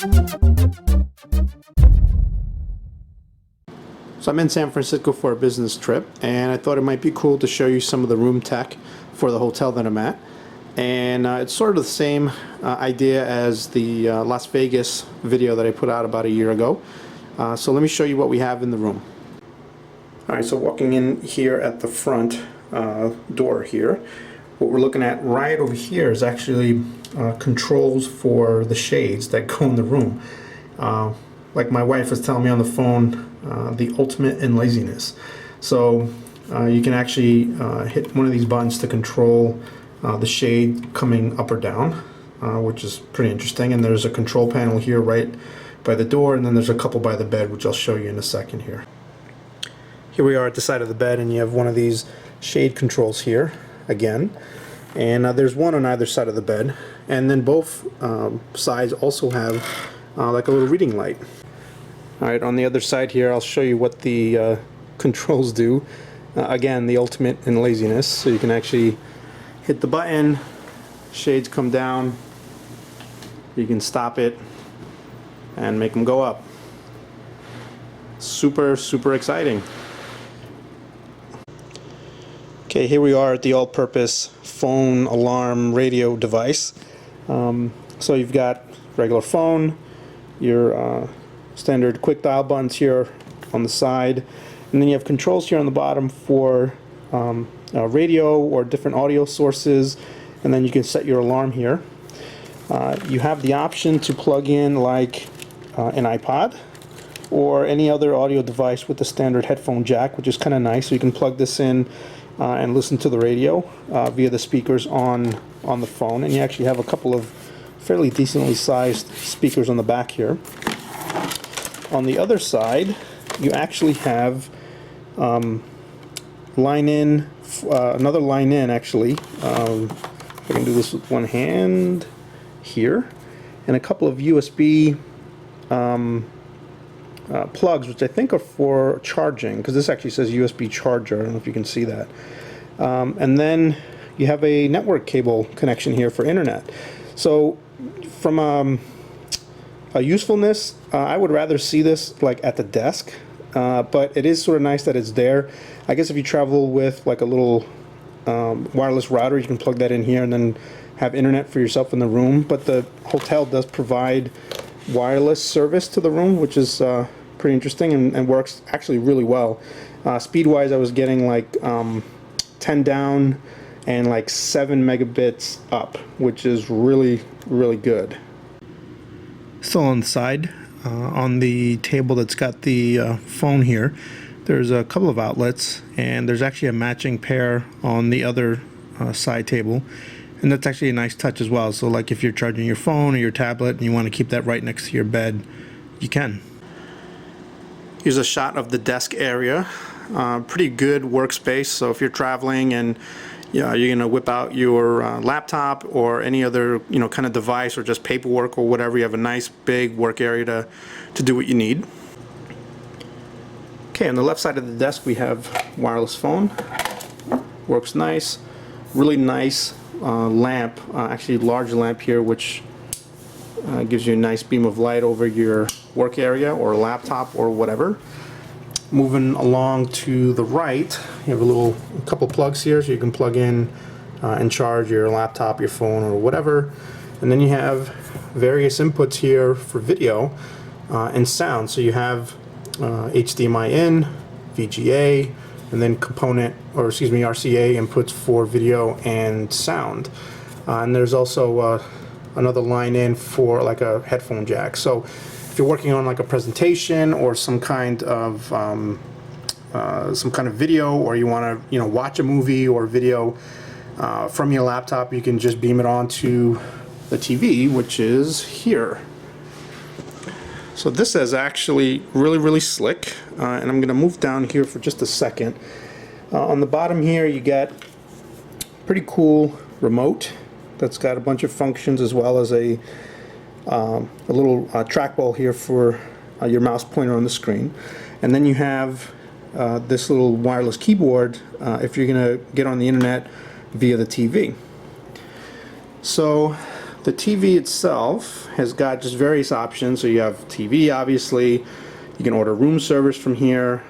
So I'm in San Francisco for a business trip, and I thought it might be cool to show you some of the room tech for the hotel that I'm at. And it's sort of the same idea as the Las Vegas video that I put out about a year ago. So let me show you what we have in the room. Alright, so walking in here at the front door here, what we're looking at right over here is actually controls for the shades that go in the room. Like my wife was telling me on the phone, the ultimate in laziness. So you can actually hit one of these buttons to control the shade coming up or down, which is pretty interesting. And there's a control panel here right by the door, and then there's a couple by the bed, which I'll show you in a second here. Here we are at the side of the bed, and you have one of these shade controls here again, and there's one on either side of the bed, and then both sides also have like a little reading light. Alright, on the other side here I'll show you what the controls do. Again, the ultimate in laziness. So you can actually hit the button, shades come down, you can stop it and make them go up. Super exciting. Okay, here we are at the all-purpose phone alarm radio device. So you've got regular phone, your standard quick dial buttons here on the side, and then you have controls here on the bottom for radio or different audio sources, and then you can set your alarm here. You have the option to plug in like an iPod or any other audio device with the standard headphone jack, which is kind of nice. So you can plug this in and listen to the radio via the speakers on the phone, and you actually have a couple of fairly decently sized speakers on the back here. On the other side, you actually have line in, another line in actually. I can do this with one hand here, and a couple of USB plugs, which I think are for charging, because this actually says USB charger. I don't know if you can see that. And then you have a network cable connection here for internet. So from a usefulness, I would rather see this like at the desk, but it is sort of nice that it's there. I guess if you travel with like a little wireless router, you can plug that in here and then have internet for yourself in the room. But the hotel does provide wireless service to the room, which is pretty interesting and works actually really well. Speed-wise, I was getting like 10 down and like 7 megabits up, which is really good. Still on the side, on the table that's got the phone here, there's a couple of outlets, and there's actually a matching pair on the other side table, and that's actually a nice touch as well. So like if you're charging your phone or your tablet and you want to keep that right next to your bed, you can. Here's a shot of the desk area. Pretty good workspace, so if you're traveling and you're going to whip out your laptop or any other kind of device or just paperwork or whatever, you have a nice big work area to do what you need. Okay, on the left side of the desk we have wireless phone. Works nice. Really nice lamp, actually large lamp here, which gives you a nice beam of light over your work area or laptop or whatever. Moving along to the right, you have a couple plugs here, so you can plug in and charge your laptop, your phone, or whatever. And then you have various inputs here for video and sound. So you have HDMI in, VGA, and then RCA inputs for video and sound. And there's also another line in for like a headphone jack. So if you're working on like a presentation or some kind of video, or you want to watch a movie or video from your laptop, you can just beam it onto the TV, which is here. So this is actually really slick, and I'm going to move down here for just a second. On the bottom here you get pretty cool remote that's got a bunch of functions, as well as a little trackball here for your mouse pointer on the screen. And then you have this little wireless keyboard if you're going to get on the internet via the TV. So the TV itself has got just various options. So you have TV, obviously. You can order room service from here,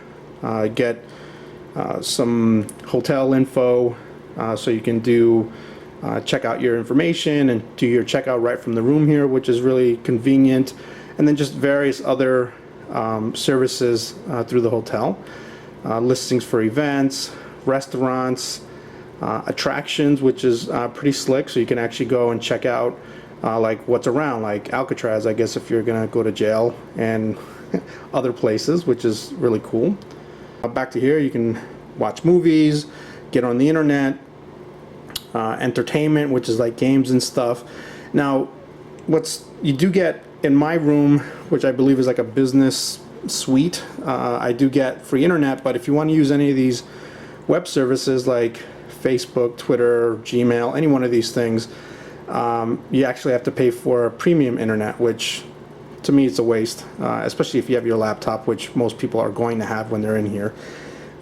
get some hotel info, so you can do check out your information and do your checkout right from the room here, which is really convenient. And then just various other services through the hotel. Listings for events, restaurants, attractions, which is pretty slick, so you can actually go and check out like what's around, like Alcatraz, I guess, if you're gonna go to jail, and other places, which is really cool. Back to here, you can watch movies, get on the internet, entertainment, which is like games and stuff. Now, you do get in my room, which I believe is like a business suite, I do get free internet, but if you want to use any of these web services like Facebook, Twitter, Gmail, any one of these things, you actually have to pay for premium internet, which to me it's a waste, especially if you have your laptop, which most people are going to have when they're in here.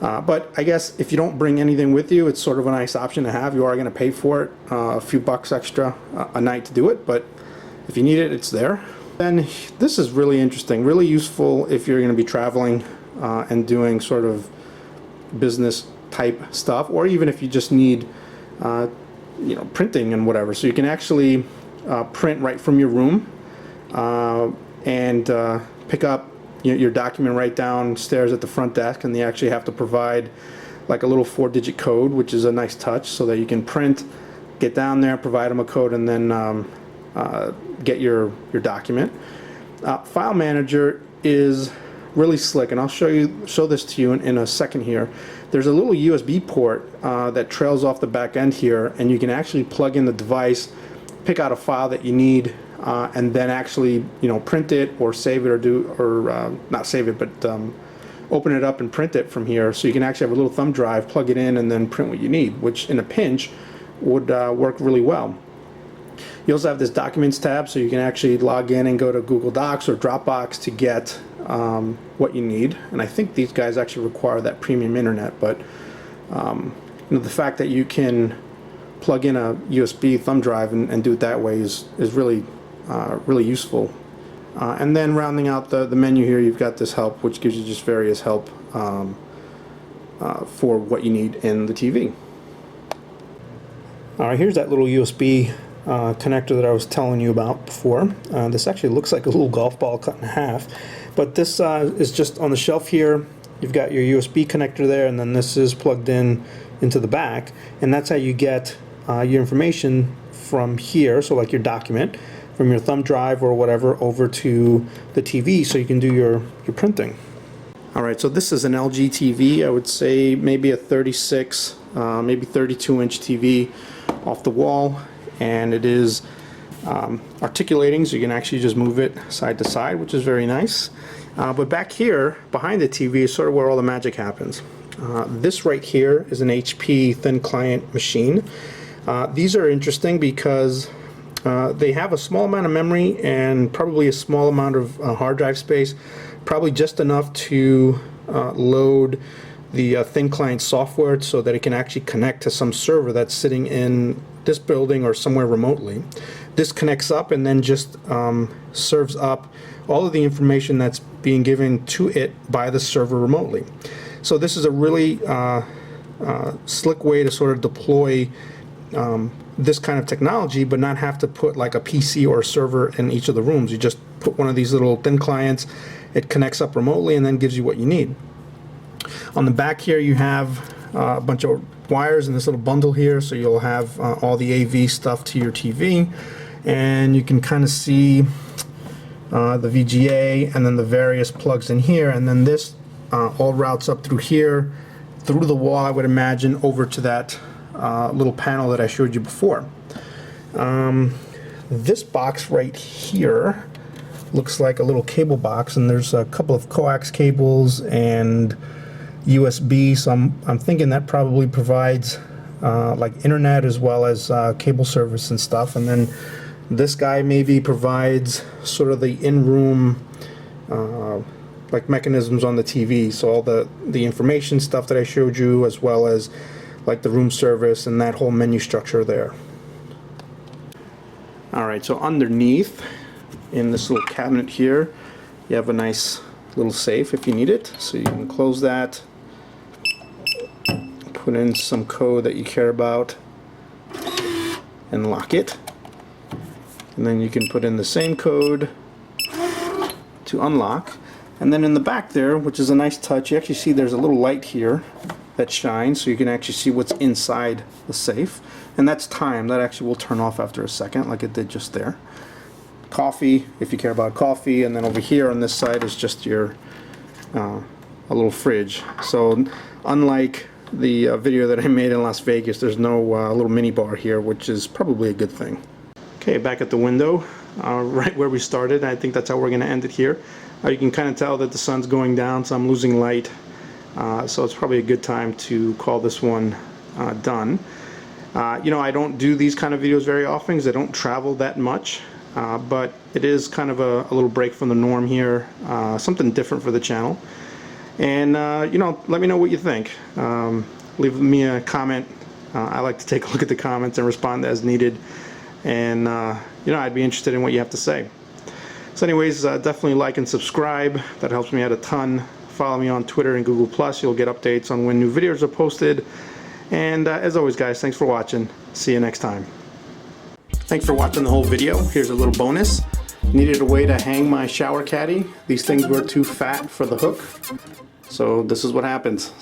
But I guess if you don't bring anything with you, it's sort of a nice option to have. You are going to pay for it, a few bucks extra a night to do it, but if you need it, it's there. And this is really interesting, really useful if you're going to be traveling and doing sort of business type stuff, or even if you just need printing and whatever. So you can actually print right from your room and pick up your document right downstairs at the front desk, and they actually have to provide like a little 4-digit code, which is a nice touch, so that you can print, get down there, provide them a code, and then get your document. File Manager is really slick, and I'll show this to you in a second here. There's a little USB port that trails off the back end here, and you can actually plug in the device, pick out a file that you need, and then actually print it or save it, or not save it, but open it up and print it from here. So you can actually have a little thumb drive, plug it in, and then print what you need, which in a pinch would work really well. You also have this Documents tab, so you can actually log in and go to Google Docs or Dropbox to get what you need. And I think these guys actually require that premium internet, but the fact that you can plug in a USB thumb drive and do it that way is really really useful. And then rounding out the menu here, you've got this help, which gives you just various help for what you need in the TV. Alright, here's that little USB connector that I was telling you about before. This actually looks like a little golf ball cut in half, but this is just on the shelf here. You've got your USB connector there, and then this is plugged in into the back, and that's how you get your information from here, so like your document, from your thumb drive or whatever over to the TV, so you can do your printing. Alright, so this is an LG TV. I would say maybe a 36, maybe 32-inch TV off the wall, and it is articulating, so you can actually just move it side to side, which is very nice. But back here behind the TV is sort of where all the magic happens. This right here is an HP thin client machine. These are interesting because they have a small amount of memory and probably a small amount of hard drive space, probably just enough to load the thin client software so that it can actually connect to some server that's sitting in this building or somewhere remotely. This connects up and then just serves up all of the information that's being given to it by the server remotely. So this is a really slick way to sort of deploy this kind of technology, but not have to put like a PC or a server in each of the rooms. You just put one of these little thin clients, it connects up remotely, and then gives you what you need. On the back here you have a bunch of wires in this little bundle here, so you'll have all the AV stuff to your TV, and you can kind of see the VGA and then the various plugs in here, and then this all routes up through here, through the wall, I would imagine, over to that little panel that I showed you before. This box right here looks like a little cable box, and there's a couple of coax cables and USB, so I'm thinking that probably provides like internet as well as cable service and stuff. And then this guy maybe provides sort of the in-room like mechanisms on the TV, so all the information stuff that I showed you, as well as like the room service and that whole menu structure there. Alright, so underneath in this little cabinet here, you have a nice little safe if you need it. So you can close that, put in some code that you care about, and lock it. And then you can put in the same code to unlock. And then in the back there, which is a nice touch, you actually see there's a little light here that shines, so you can actually see what's inside the safe. And that's timed. That actually will turn off after a second, like it did just there. Coffee, if you care about coffee. And then over here on this side is just your a little fridge. So unlike the video that I made in Las Vegas, there's no little mini bar here, which is probably a good thing. Okay, back at the window, right where we started. I think that's how we're going to end it here. You can kind of tell that the sun's going down, so I'm losing light. So it's probably a good time to call this one done. You know, I don't do these kind of videos very often because I don't travel that much. But it is kind of a little break from the norm here, something different for the channel. And you know, let me know what you think. Leave me a comment. I like to take a look at the comments and respond as needed. And you know, I'd be interested in what you have to say. So anyways, definitely like and subscribe. That helps me out a ton. Follow me on Twitter and Google+. You'll get updates on when new videos are posted. And as always, guys, thanks for watching. See you next time. Thanks for watching the whole video. Here's a little bonus. Needed a way to hang my shower caddy. These things were too fat for the hook. So this is what happens.